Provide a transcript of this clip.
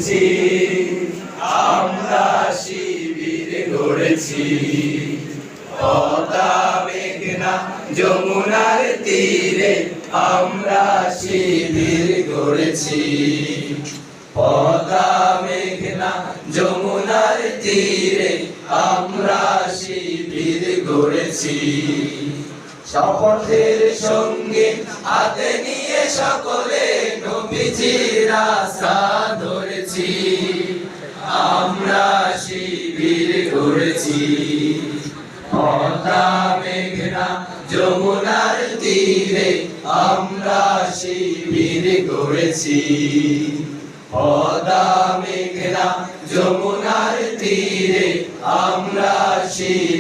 গড়েছি, আমরা শিবির গড়েছি। পদ্মা মেঘনা যমুনার তীরে আমরা শিবির গড়েছি। পদ্মা মেঘনা যমুনার তীরে আমরা শিবির গড়েছি। শপথের সঙ্গে হাতে নিয়ে সকলে নবীজির রাস্তা ধরেছি। আমরা শিবির গড়েছি। পদ্মা মেঘনা যমুনার তীরে আমরা শিবির গড়েছি। পদ্মা মেঘনা যমুনার তীরে আমরা শিবির